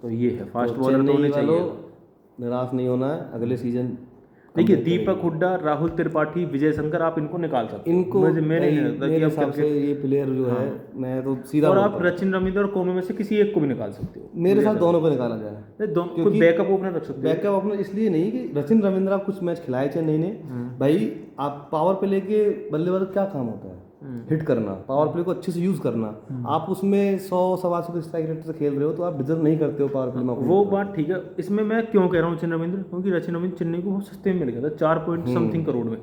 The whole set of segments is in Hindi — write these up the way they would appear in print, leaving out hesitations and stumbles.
तो ये है फास्ट तो बॉलर तो चेन्नई होने वालों चाहिए। निराश नहीं होना है, अगले सीजन देखिए दीपक हुड्डा, राहुल त्रिपाठी, विजय शंकर, आप इनको निकाल सकते हो। इनको मैं भाई नहीं लगता कि मेरे आप हिसाब से क्रिकेट, ये प्लेयर जो है, हाँ, मैं तो सीधा और आप बोलता हूँ, रचिन रविंद्र और कोमे में से किसी एक को भी निकाल सकते हो मेरे मुझे साथ ऐसा दोनों लगता को निकाला जाए। है। दोनों कोई क्योंकि बैकअप ओपनर रख सकते हो। बैकअप ओपनर इसलिए नहीं कि रचिन रविंद्र कुछ मैच खिलाए चेन्नई ने, हम्म, भाई आप पावर प्ले के बल्लेबाज का क्या काम होता है? हिट करना, पावर प्ले को अच्छे से यूज़ करना। आप उसमें 100 सवा 100 के स्ट्राइक रेट से खेल रहे हो तो आप डिजर्व नहीं करते हो पावर प्ले में अपनी वो जगह। बात ठीक है। इसमें मैं क्यों कह रहा हूँ रचिन रविंद्र, क्योंकि रचिन रविंद्र चेन्नई को बहुत सस्ते में मिल गया था, 4 पॉइंट समथिंग करोड़ में।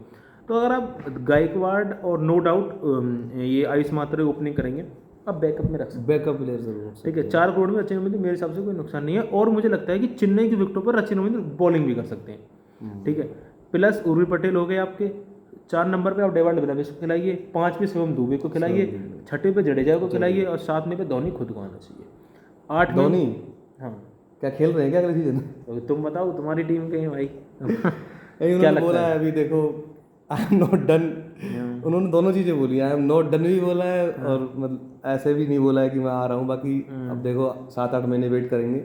तो अगर आप गायकवाड़ और नो डाउट ये आयुष मात्रे ओपनिंग करेंगे, आप बैकअप में रख सकते बैकअप प्लेयर जरूर हैं। से। ठीक है, 4 करोड़ में रचिन रविंद्र मेरे हिसाब से कोई नुकसान नहीं है। और मुझे लगता है कि चेन्नई की विकेटों पर रचिन रविंद्र बॉलिंग भी कर सकते हैं। ठीक है, प्लस उर्वी पटेल हो गए आपके, 4 नंबर पे आप डेवाल्ड विलियम्स को खिलाइए, 5 पे शिवम दुबे को खिलाइए, 6 पे जडेजा को खिलाइए, और 7 पे धोनी खुद को आना चाहिए। 8 में, धोनी हाँ, क्या खेल रहे हैं क्या अगले सीजन? तो तुम बताओ तुम्हारी टीम कहीं है भाई? यही क्या उन्होंने लगता बोला है है? अभी देखो, आई एम नॉट डन। उन्होंने दोनों चीज़ें बोली, आई एम नॉट डन भी बोला है और मतलब ऐसे भी नहीं बोला है कि मैं आ रहा हूँ। बाकी अब देखो 7-8 महीने वेट करेंगे,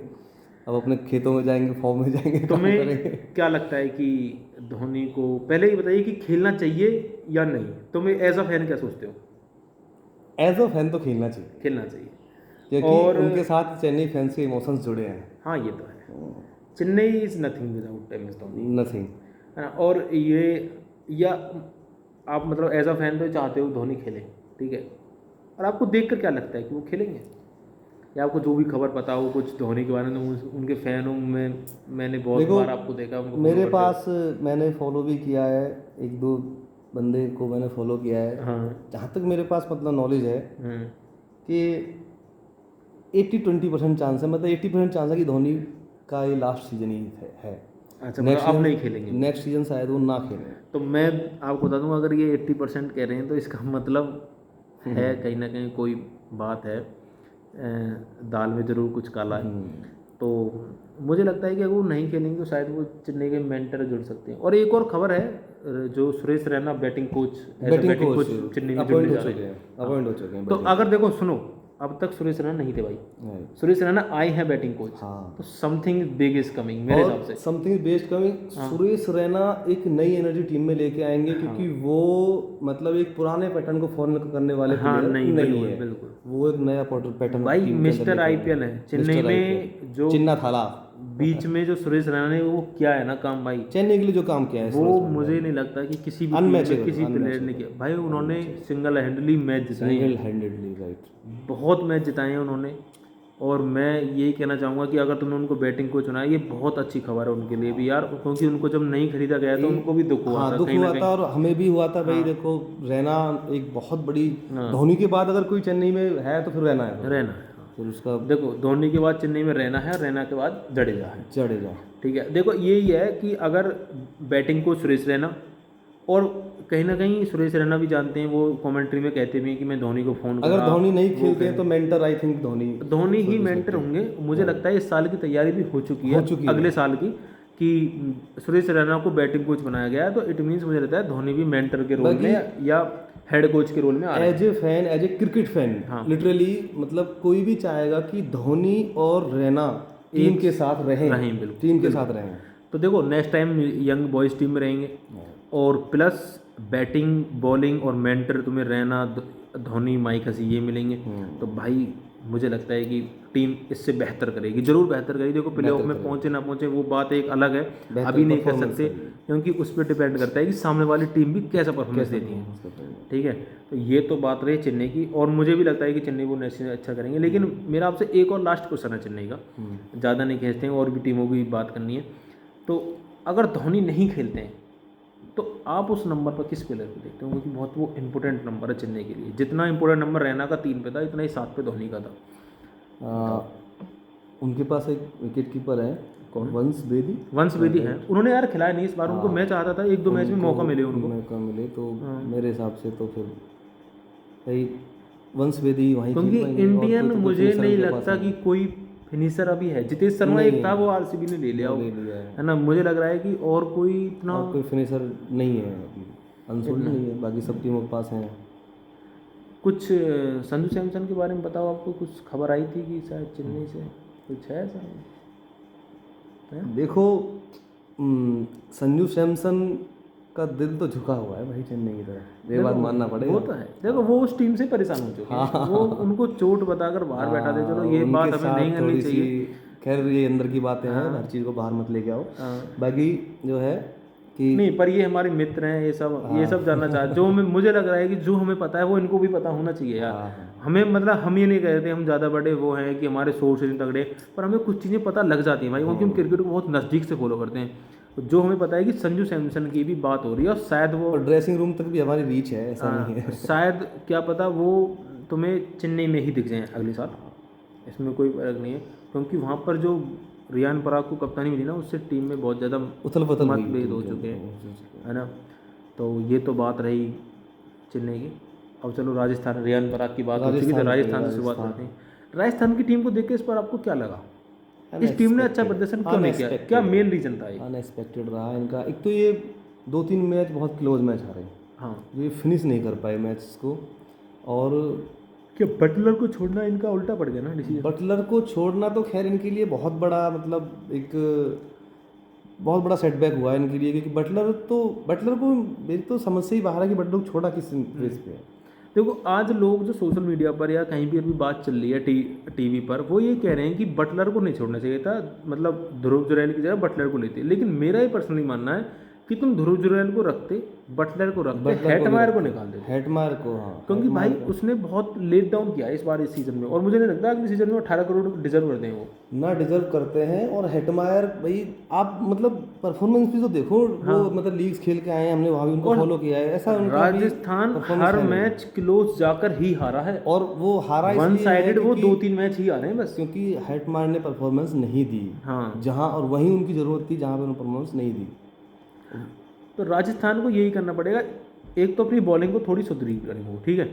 अब अपने खेतों में जाएंगे, फॉर्म में जाएंगे, काम करेंगे। तुम्हें क्या लगता है कि धोनी को पहले ये बताइए कि खेलना चाहिए या नहीं? तुम्हें एज अ फैन क्या सोचते हो? एज अ फैन तो खेलना चाहिए, खेलना चाहिए। क्योंकि और उनके साथ चेन्नई फैंस के इमोशंस जुड़े हैं। हाँ, ये तो है, Chennai is nothing without M S Dhoni, nothing. है ना। और ये, या आप मतलब एज अ फैन तो चाहते हो धोनी खेले, ठीक है, और आपको देखकर क्या लगता है कि वो खेलेंगे? या आपको जो भी खबर पता हो कुछ धोनी के बारे में, उनके फ़ैन हूँ मैं, मैंने बहुत देखो बार आपको देखा उनको मेरे फॉलो करते पास, मैंने फॉलो भी किया है, 1-2 बंदे को मैंने फॉलो किया है। हुए। हाँ। जहाँ तक मेरे पास मतलब नॉलेज है कि 80-20% चांस है, मतलब 80% चांस है कि धोनी का ये लास्ट सीजन ही है। अच्छा, मतलब अब नहीं खेलेंगे वो। नेक्स्ट सीजन शायद वो ना खेलें। तो मैं आपको बता दूंगा, अगर ये 80% कह रहे हैं तो इसका मतलब है कहीं ना कहीं कोई बात है, दाल में ज़रूर कुछ काला है। तो मुझे लगता है कि अगर वो नहीं खेलेंगे तो शायद वो चेन्नई के मेंटर जुड़ सकते हैं। और एक और खबर है, जो Suresh Raina batting coach, as a batting coach Chennai में जुड़ने जा रहे हैं। अपॉइंट हो चुके हैं तो अगर देखो सुनो, अब तक सुरेश रैना नहीं थे भाई, नहीं। सुरेश रैना आए हैं बैटिंग कोच, हाँ। तो समथिंग बिग इज कमिंग मेरे हिसाब और से। Something best coming, Suresh Raina एक नई एनर्जी टीम में लेके आएंगे, क्योंकि वो मतलब एक पुराने पैटर्न को फॉलो करने वाले हाँ, प्लेयर नहीं, नहीं बिल्कुल है। बिल्कुल वो एक नया पैटर्न भाई, टीम के अंदर मिस्टर लेके आईपीएल आएंगे। है चेन्नई मिस्टर आईपीएल, में। जो चिन्ना थाला। बीच में जो सुरेश रैना ने वो किया है ना काम भाई, चेन्नई के लिए जो काम किया है वो सुरेश रैना मुझे ने, नहीं लगता कि किसी भी टीम में अनमैचेबल, किसी प्लेयर ने किया भाई। उन्होंने सिंगल हैंडली मैच जिताए हैं, सिंगल हैंडेडली, राइट। बहुत मैच जिताए हैं उन्होंने। और मैं यही कहना चाहूँगा कि अगर तुमने उनको बैटिंग कोच चुना है, ये बहुत अच्छी खबर है उनके लिए भी यार, क्योंकि उनको जब नहीं खरीदा गया तो उनको भी दुख हुआ हाँ था दुख कहीं ना हुआ था, कहीं। और हमें भी हुआ था भाई। देखो रैना एक बहुत बड़ी, धोनी के बाद अगर कोई चेन्नई में है तो फिर रैना है। रहना है, फिर उसका देखो धोनी के बाद चेन्नई में रहना है, रहना के बाद जडेजा है। जडेजा। ठीक है, देखो यही है कि अगर बैटिंग कोच सुरेश रैना, और कहीं ना कहीं सुरेश रैना भी जानते हैं, वो कमेंट्री में कहते भी हैं कि मैं धोनी को फ़ोन अगर करा, धोनी नहीं वो खेलते हैं तो mentor I think Dhoni Dhoni he mentor होंगे। मुझे लगता है इस साल की तैयारी भी हो चुकी है, अगले साल की, कि सुरेश रैना को बैटिंग कोच बनाया गया है। तो इट मीन्स मुझे लगता है धोनी भी मेंटर के रोल में या हेड कोच के रोल में आ रहे हैं। As a fan, as a cricket fan, literally मतलब कोई भी चाहेगा कि धोनी और रैना टीम के साथ रहें, बिल्कुल टीम के साथ रहें। तो देखो next time young boys team में रहेंगे, और प्लस बैटिंग बॉलिंग और मेंटर तुम्हें रैना, धोनी, माइक हसी ये मिलेंगे। तो भाई मुझे लगता है कि टीम इससे बेहतर करेगी, जरूर बेहतर करेगी। देखो प्लेऑफ में पहुंचे ना पहुंचे वो बात एक अलग है, अभी नहीं कर सकते, क्योंकि उस पर डिपेंड करता है कि सामने वाली टीम भी कैसा परफॉर्मेंस देती है। ठीक है, तो ये तो बात रही चेन्नई की, और मुझे भी लगता है कि चेन्नई वो नेक्स्ट अच्छा करेंगे। लेकिन मेरा आपसे एक और लास्ट क्वेश्चन है चेन्नई का, ज़्यादा नहीं खींचते हैं, और भी टीमों की बात करनी है। तो अगर धोनी नहीं खेलते हैं तो आप उस नंबर पर किस प्लेयर को देखते हो? क्योंकि बहुत वो इंपॉर्टेंट नंबर है चेन्नई के लिए, जितना इंपॉर्टेंट नंबर रैना का 3 पे था, इतना ही 7 पे धोनी का था। उनके पास एक विकेट कीपर है, कौन? वंश बेदी है। उन्होंने यार खिलाया नहीं इस बार, उनको मैं चाहता था 1-2 मैच में मौका मिले उनको। मौका मिले तो मेरे हिसाब से तो फिर भाई वंश बेदी वहीं खेल क्योंकि पाएंगे। इंडियन मुझे नहीं लगता कि कोई फिनिशर अभी है। जितेश शर्मा एक था, वो आरसीबी ने ले लिया है ना। मुझे लग रहा है कि और कोई इतना कोई फिनिशर नहीं है अभी, अनसोल्ड नहीं है, बाकी सब टीमों के पास हैं। कुछ संजू सैमसन के बारे में बताओ, आपको कुछ खबर आई थी कि शायद चेन्नई से कुछ है ऐसा? देखो संजू सैमसन का दिल तो झुका हुआ है भाई चेन्नई की तरफ, ये बात मानना पड़ेगा। वो तो है, देखो वो उस टीम से परेशान हो चुके हैं, वो उनको चोट बताकर बाहर बैठा दे, चलो ये बात हमें नहीं करनी चाहिए। खैर ये अंदर की बातें हैं, हर चीज़ को बाहर मत लेके आओ। बाकी जो है कि नहीं, पर ये हमारे मित्र हैं, ये सब जानना चाहते, जो मुझे लग रहा है कि जो हमें पता है वो इनको भी पता होना चाहिए यार। हमें मतलब हम ये नहीं कहते हम ज़्यादा बड़े वो हैं कि हमारे सोर्स इतने तगड़े, पर हमें कुछ चीज़ें पता लग जाती हैं भाई, क्योंकि हम क्रिकेट को बहुत नज़दीक से फॉलो करते हैं। तो जो हमें पता है कि संजू सैमसन की भी बात हो रही है, और शायद वो ड्रेसिंग रूम तक भी हमारी रीच है, ऐसा नहीं है। शायद क्या पता वो तुम्हें चेन्नई में ही दिख जाए अगले साल, इसमें कोई फर्क नहीं है, क्योंकि वहाँ पर जो रियान पराग को कप्तानी मिली ना, उससे टीम में बहुत ज़्यादा उथल पुथल मतभेद हो चुके हैं, है ना। तो ये तो बात रही चेन्नई की। अब चलो राजस्थान, रियान पराग की बात हो चुकी, तो राजस्थान से शुरुआत करते हैं। राजस्थान की टीम को देख के इस बार आपको क्या लगा? इस टीम ने अच्छा प्रदर्शन क्यों नहीं किया? क्या मेन रीजन था? अनएक्सपेक्टेड रहा इनका। एक तो ये 2-3 मैच बहुत क्लोज मैच आ रहे हैं, हाँ, ये फिनिश नहीं कर पाए मैच को। और क्या बटलर को छोड़ना इनका उल्टा पड़ गया ना डिसीजन? बटलर को छोड़ना तो खैर इनके लिए बहुत बड़ा मतलब एक बहुत बड़ा सेटबैक हुआ है इनके लिए, क्योंकि बटलर को मेरी तो समझ से ही बाहर है कि बटलर को छोड़ा किस बेस पे है। देखो आज लोग जो सोशल मीडिया पर या कहीं भी अभी बात चल रही है टीवी पर, वो ये कह रहे हैं कि बटलर को नहीं छोड़ना चाहिए था, मतलब ध्रुव जुरैल की जगह बटलर को लेते। लेकिन मेरा ही पर्सनली मानना है कि तुम ध्रुव जुरैल को रखते, बटलर को रखते, हेटमायर को निकाल देते। हेटमायर को, हाँ, क्योंकि भाई उसने बहुत लेट डाउन किया इस बार इस सीजन में, और मुझे नहीं लगता अगले सीजन में 18 करोड़ डिजर्व करते हैं वो ना, डिजर्व करते हैं। और हेटमायर भाई आप मतलब परफॉर्मेंस भी तो देखो, वो मतलब लीग्स खेल के आए हैं, हमने वहाँ भी उनको फॉलो किया है, ऐसा राजस्थान हर मैच क्लोज जाकर ही हारा है, और वो हारा वन साइडेड, वो 2-3 मैच ही हारे हैं बस, क्योंकि हेटमायर ने परफॉर्मेंस नहीं दी। हाँ, जहाँ और वहीं उनकी ज़रूरत थी जहाँ पर उन्होंने परफॉर्मेंस नहीं दी। तो राजस्थान को यही करना पड़ेगा, एक तो अपनी बॉलिंग को थोड़ी सुधरी करेंगे, ठीक है,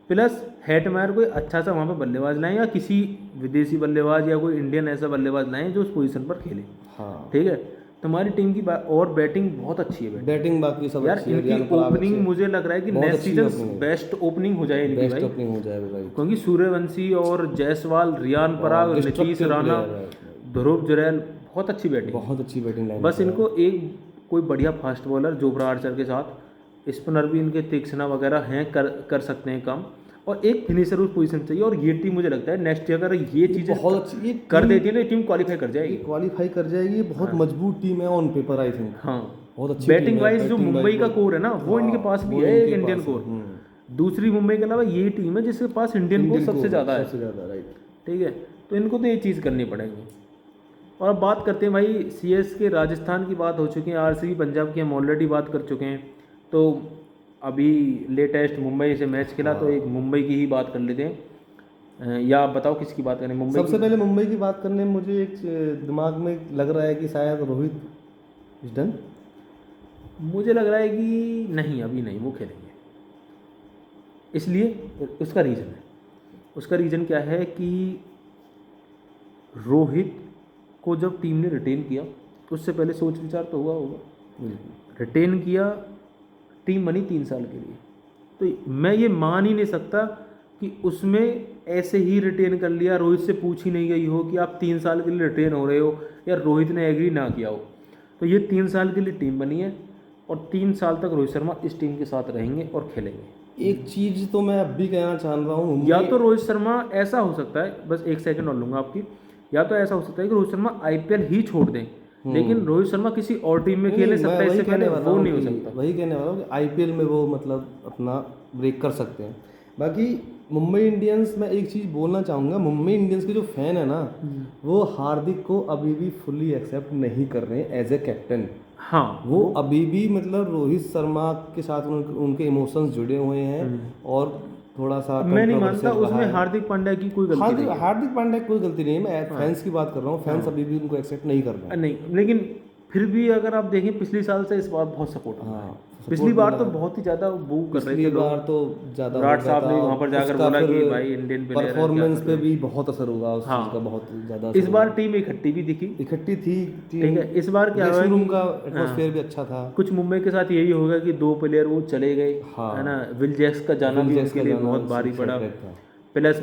प्लस हेटमायर कोई अच्छा सा वहाँ पे बल्लेबाज लाएं, या किसी विदेशी बल्लेबाज या कोई इंडियन ऐसा बल्लेबाज लाएं जो उस पोजीशन पर खेले। हाँ, ठीक है, तुम्हारी टीम की और बैटिंग बहुत अच्छी है, बैटिंग बाकी सब यार इनकी ओपनिंग मुझे लग रहा है कि नेक्स्ट सीजन बेस्ट ओपनिंग हो जाए इनकी भाई, ओपनिंग हो जाएगा भाई, क्योंकि सूर्यवंशी और जायसवाल, रियान पराग, नीतीश राणा, ध्रुव जुरैल, बहुत अच्छी बैटिंग लाइन। बस इनको एक कोई बढ़िया फास्ट बॉलर जोफ्रा आर्चर के साथ, स्पिनर भी इनके तीक्ष्णा वगैरह हैं, कर सकते हैं काम, और एक फिनिशर उस पोजीशन चाहिए। और ये टीम मुझे लगता है नेक्स्ट ईयर अगर ये चीज़ें बहुत अच्छी कर देती है तो ये टीम क्वालिफाई कर जाएगी, बहुत मजबूत टीम है ऑन पेपर आई थिंक। हाँ, बहुत अच्छी बैटिंग वाइज जो मुंबई का कोर है ना, वो इनके पास भी है एक इंडियन कोर। दूसरी मुंबई के अलावा ये टीम है जिसके पास इंडियन कोर सबसे ज़्यादा है, राइट। ठीक है, तो इनको तो ये चीज़ करनी पड़ेगी। और अब बात करते हैं भाई सीएसके राजस्थान की बात हो चुकी है, आरसीबी पंजाब की हम ऑलरेडी बात कर चुके हैं। तो अभी लेटेस्ट मुंबई से मैच खेला, तो एक मुंबई की ही बात कर लेते हैं, या आप बताओ किसकी बात करें? मुंबई सबसे पहले मुंबई की बात करने में मुझे एक दिमाग में लग रहा है कि शायद रोहित इज डन। मुझे लग रहा है कि नहीं, अभी नहीं वो खेलेंगे, इसलिए उसका रीज़न क्या है कि रोहित को जब टीम ने रिटेन किया उससे पहले सोच विचार तो हुआ होगा, रिटेन किया, टीम बनी 3 साल के लिए, तो मैं ये मान ही नहीं सकता कि उसमें ऐसे ही रिटेन कर लिया, रोहित से पूछ ही नहीं गई हो कि आप 3 साल के लिए रिटेन हो रहे हो, या रोहित ने एग्री ना किया हो। तो ये 3 साल के लिए टीम बनी है, और 3 साल तक रोहित शर्मा इस टीम के साथ रहेंगे और खेलेंगे। एक चीज़ तो मैं अब भी कहना चाह रहा हूँ, या तो रोहित शर्मा ऐसा हो सकता है, बस 1 सेकंड और लूँगा आपकी, या तो ऐसा हो सकता है कि रोहित शर्मा आईपीएल ही छोड़ दें, लेकिन रोहित शर्मा किसी और टीम में खेले सकता है, इससे पहले वो नहीं हो सकता। वही कहने वाला हूँ कि आईपीएल में वो मतलब अपना ब्रेक कर सकते हैं। बाकी मुंबई इंडियंस, मैं एक चीज़ बोलना चाहूँगा, मुंबई इंडियंस के जो फैन है ना, वो हार्दिक को अभी भी फुल्ली एक्सेप्ट नहीं कर रहे हैं एज ए कैप्टन। हाँ, वो अभी भी मतलब रोहित शर्मा के साथ उनके इमोशंस जुड़े हुए हैं, और थोड़ा सा मैं नहीं मानता उसमें हार्दिक पांड्या की कोई गलती नहीं है। हार्दिक पांड्या की कोई गलती नहीं है, मैं फैंस की बात कर रहा हूँ, फैंस अभी भी उनको एक्सेप्ट नहीं कर रहे हैं। नहीं, लेकिन फिर भी अगर आप देखें पिछले साल से इस बार बहुत सपोर्ट हुआ है। पिछली बार तो बहुत ही ज़्यादा बू कर रहे थे लोग, बार तो ज़्यादा विराट साहब ने वहाँ पर जाकर बोला कि भाई इंडियन प्लेयर परफॉर्मेंस पे भी बहुत असर होगा उस चीज़ का, बहुत ज़्यादा। इस बार टीम इकट्ठी भी दिखी, इकट्ठी थी, ठीक है। इस बार क्या हुआ, रूम का एटमॉस्फेयर भी अच्छा था। कुछ मुंबई के साथ यही होगा कि 2 प्लेयर वो चले गए, है ना, विल जैक्स का जाना भी उनके लिए बहुत भारी पड़ा। प्लस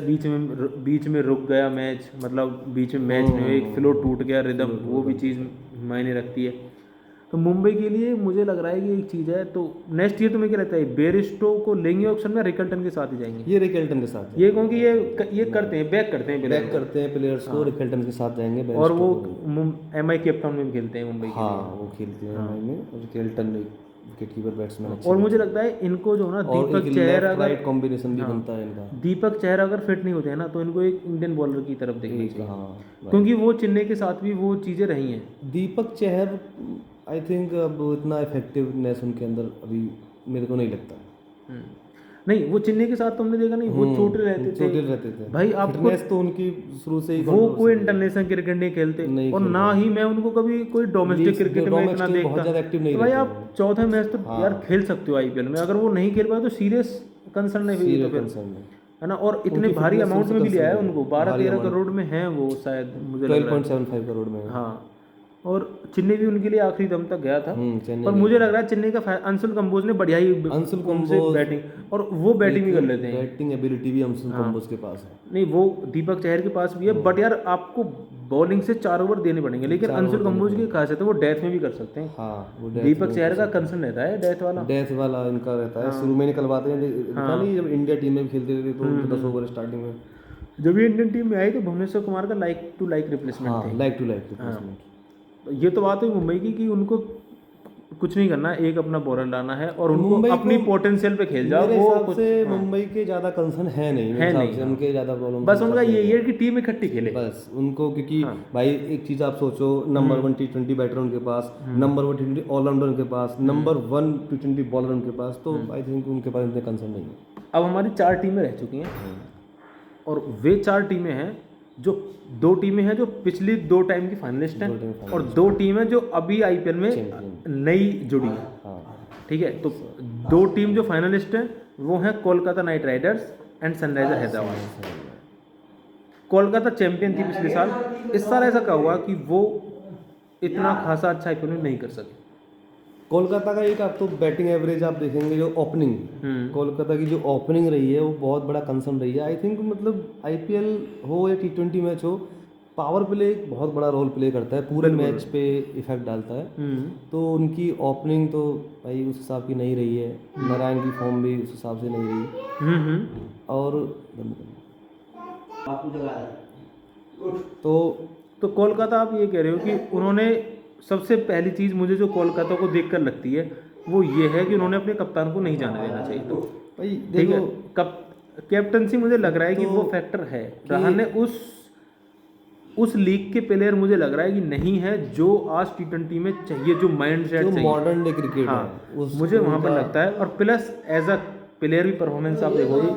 बीच में रुक गया मैच, मतलब बीच में मैच में एक फ्लो टूट गया, रिदम, वो भी चीज़ मायने रखती है। तो मुंबई के लिए मुझे लग रहा है कि एक चीज़ है, तो नेक्स्ट ईयर तुम्हें क्या लगता है, बेरिस्टो को लेंगे ऑप्शन में, रिकल्टन के साथ ही जाएंगे? ये रिकल्टन के साथ ये क्योंकि ये करते हैं, बैक करते हैं बैक करते हैं प्लेयर्स को, रिकल्टन के साथ जाएंगे। और वो MI केप टाउन में भी खेलते हैं मुंबई के हाँ, वो खेलते हैं MI में, और रिकल्टन विकेट कीपर बैट्समैन। और मुझे लगता है इनको जो ना दीपक चहर अगर कॉम्बिनेशन भी बनता है इनका, दीपक चहर अगर फिट नहीं होते हैं ना, तो इनको एक इंडियन बॉलर की तरफ देखना चाहिए। हाँ, क्योंकि वो चेन्नई के साथ भी वो चीज़ें रही हैं। दीपक चहर आई थिंक अब इतना इफेक्टिवनेस उनके अंदर अभी मेरे को नहीं लगता। नहीं, वो चेन्नई के साथ तो हमने देखा नहीं, वो चोटिल रहते थे भाई। आपको तो उनकी शुरू से ही वो कोई इंटरनेशनल क्रिकेट नहीं खेलते, और ना ही मैं उनको कभी कोई डोमेस्टिक क्रिकेट में इतना देखता। भाई आप चौथे मैच तो यार खेल सकते हो IPL में, अगर वो नहीं खेल पाए तो सीरियस कंसर्न है फिर, तो फिर है ना। और इतने भारी अमाउंट में भी लिया है उनको, 12-13 करोड़ में है वो शायद, मुझे 12.75 करोड़ में। हाँ, और चेन्नई भी उनके लिए आखिरी दम तक गया था। पर मुझे लग रहा है चेन्नई का अंशुल कंबोज ने बढ़िया ही बैटिंग, और वो बैटिंग भी कर लेते हैं, बैटिंग एबिलिटी भी अंशुल कंबोज के पास है। नहीं, वो दीपक चहर के पास भी है, बट यार आपको बॉलिंग से 4 ओवर देने पड़ेंगे। लेकिन अंशुल कंबोज की खासियत है वो डेथ में भी कर सकते हैं। हाँ, वो दीपक चहर का कंसर्न रहता है डेथ वाला इनका रहता है, शुरू में निकलवाते हैं। नहीं, जब इंडिया टीम में खेलते थे तो 10 ओवर स्टार्टिंग में, जब ये इंडियन टीम में आई तो भुवनेश्वर कुमार का लाइक टू लाइक रिप्लेसमेंट थे। Like to like replacement. ये तो बात है मुंबई की कि उनको कुछ नहीं करना, एक अपना बॉलर लाना है और उनको अपनी पोटेंशियल पे खेल जाओ। वो कुछ मुंबई के ज्यादा कंसर्न है नहीं, उनके ज्यादा प्रॉब्लम, बस उनका ये है कि टीम इकट्ठी खेले बस उनको। क्योंकि भाई एक चीज आप सोचो, नंबर 1 T20 बैटर उनके पास, नंबर 1 T20 ऑलराउंडर उनके पास, नंबर 1 T20 बॉलर उनके पास, तो आई थिंक उनके पास इतने कंसर्न नहीं है। अब हमारी 4 टीमें रह चुकी हैं, और वे 4 टीमें हैं जो 2 टीमें हैं जो पिछली 2 टाइम की फाइनलिस्ट हैं, और 2 टीमें जो अभी IPL में नई जुड़ी है। ठीक है, तो 2 टीम जो फाइनलिस्ट हैं वो हैं Kolkata night Riders and Sunriser Hyderabad. Kolkata champion थी पिछले साल, इस साल ऐसा क्या हुआ कि वो इतना खासा अच्छा IPL में नहीं कर सके। कोलकाता का एक आप तो बैटिंग एवरेज आप देखेंगे, जो ओपनिंग कोलकाता की जो ओपनिंग रही है वो बहुत बड़ा कंसर्न रही है। आई थिंक मतलब IPL हो या T20 मैच हो, पावर प्ले एक बहुत बड़ा रोल प्ले करता है, पूरे मैच पे इफेक्ट डालता है। तो उनकी ओपनिंग तो भाई उस हिसाब की नहीं रही है, नारायण की फॉर्म भी उस हिसाब से नहीं रही। और तो कोलकाता, आप ये कह रहे हो कि उन्होंने, सबसे पहली चीज़ मुझे जो कोलकाता को देखकर लगती है वो ये है कि उन्होंने अपने कप्तान को नहीं जाने देना चाहिए। तो भाई देखो, कैप्टनसी मुझे लग रहा है कि वो फैक्टर है। रहाणे उस लीग के प्लेयर मुझे लग रहा है कि नहीं है जो आज T20 में चाहिए, जो माइंड सेट चाहिए, मॉडर्न डे क्रिकेट है, मुझे वहाँ पर लगता है। और प्लस एज अ प्लेयर भी परफॉर्मेंस आप देखोगे